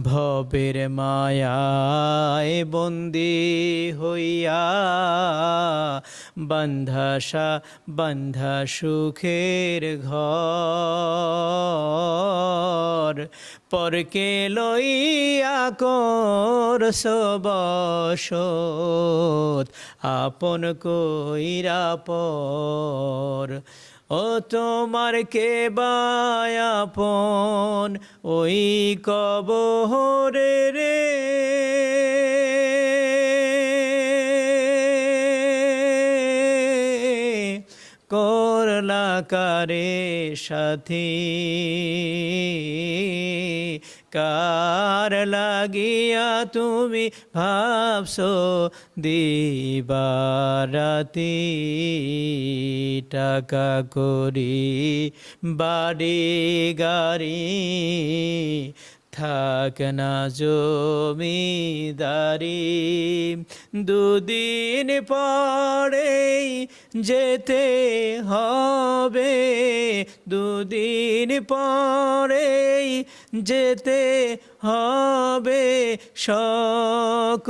ভবের মায়ায় বন্দি হইয়া বান্ধা সুখের ঘর পরকে লইয়া করছ বসত আপন কইরা পর ও তোমার কে বায়াপন ওই কবরে রে করলা কারে সাথী কার লাগিয়া তুমি ভাবছো দিবারাতি টাকা করি বাড়ি গাড়ি থাক না জমিদারি দুদিন পরেই যেতে হবে দুদিন পরেই যেতে হবে সকল